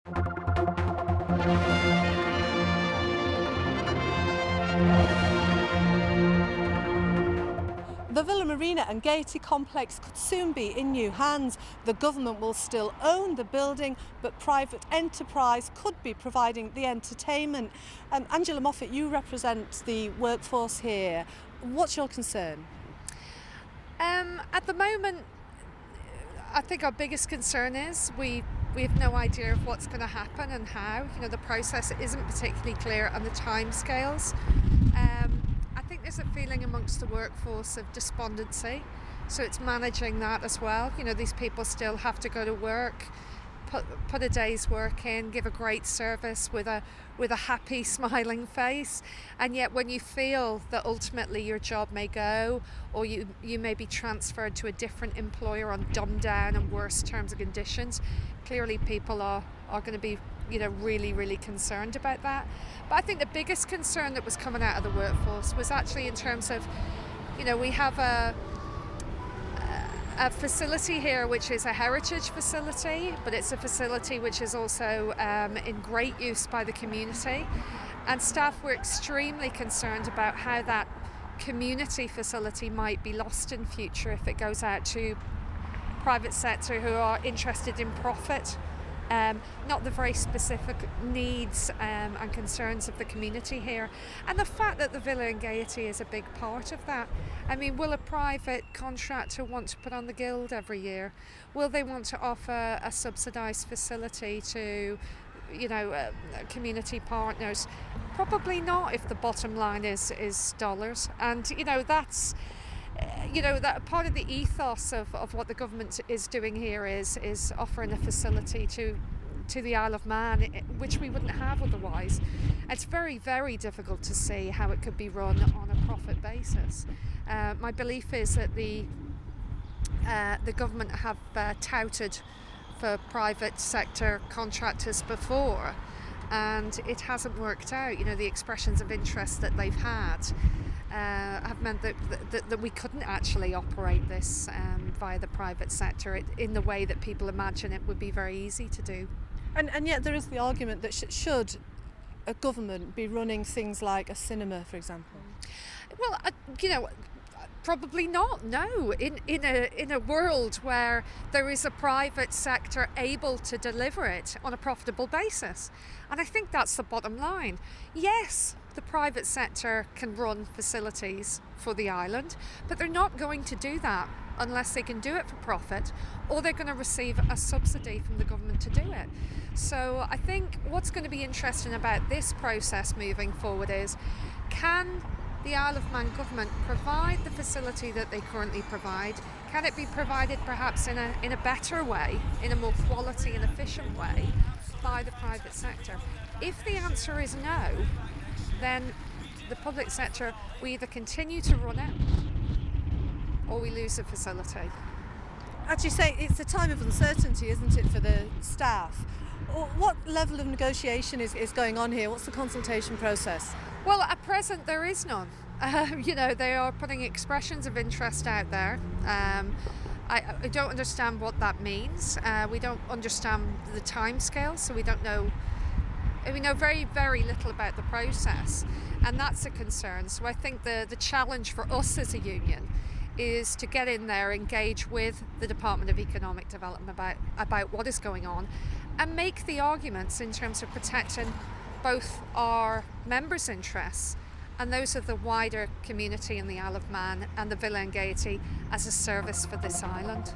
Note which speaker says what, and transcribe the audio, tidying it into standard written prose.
Speaker 1: The Villa Marina and Gaiety complex could soon be in new hands. The government will still own the building, but private enterprise could be providing the entertainment. Angela Moffatt, you represent the workforce here. What's your concern?
Speaker 2: At the moment, I think our biggest concern is we have no idea of what's going to happen and how. You know, the process isn't particularly clear and the timescales. I think there's a feeling amongst the workforce of despondency, so it's managing that as well. You know, these people still have to go to work, put a day's work in, give a great service with a happy, smiling face, and yet when you feel that ultimately your job may go, or you may be transferred to a different employer on dumbed down and worse terms and conditions, clearly people are going to be, you know, really, really concerned about that. But I think the biggest concern that was coming out of the workforce was actually in terms of, you know, we have a facility here which is a heritage facility, but it's a facility which is also in great use by the community, and staff were extremely concerned about how that community facility might be lost in future if it goes out to private sector who are interested in profit, not the very specific needs and concerns of the community here. And the fact that the Villa and Gaiety is a big part of that. I mean, will a private contractor want to put on the Guild every year? Will they want to offer a subsidised facility to, you know, community partners? Probably not, if the bottom line is dollars. And, you know, that's, you know, that part of the ethos of what the government is doing here is offering a facility to the Isle of Man, which we wouldn't have otherwise. It's very, very difficult to see how it could be run on a profit basis. My belief is that the government have touted for private sector contractors before, and it hasn't worked out. You know, the expressions of interest that they've had have meant that we couldn't actually operate this via the private sector in the way that people imagine it would be very easy to do.
Speaker 1: And yet there is the argument that should a government be running things like a cinema, for example?
Speaker 2: Well, you know, probably not, no. In a world where there is a private sector able to deliver it on a profitable basis. And I think that's the bottom line. Yes, the private sector can run facilities for the island, but they're not going to do that unless they can do it for profit, or they're going to receive a subsidy from the government to do it. So I think what's going to be interesting about this process moving forward is, can the Isle of Man government provide the facility that they currently provide? Can it be provided perhaps in a better way, in a more quality and efficient way by the private sector? If the answer is no, then the public sector, we either continue to run it or we lose the facility.
Speaker 1: As you say, it's a time of uncertainty, isn't it, for the staff? What level of negotiation is going on here? What's the consultation process?
Speaker 2: Well, at present there is none. You know, they are putting expressions of interest out there. I don't understand what that means. We don't understand the timescale, so we don't know. We know very, very little about the process, and that's a concern. So I think the challenge for us as a union is to get in there, engage with the Department of Economic Development about what is going on, and make the arguments in terms of protecting both our members' interests and those of the wider community in the Isle of Man and the Villa and Gaiety as a service for this island.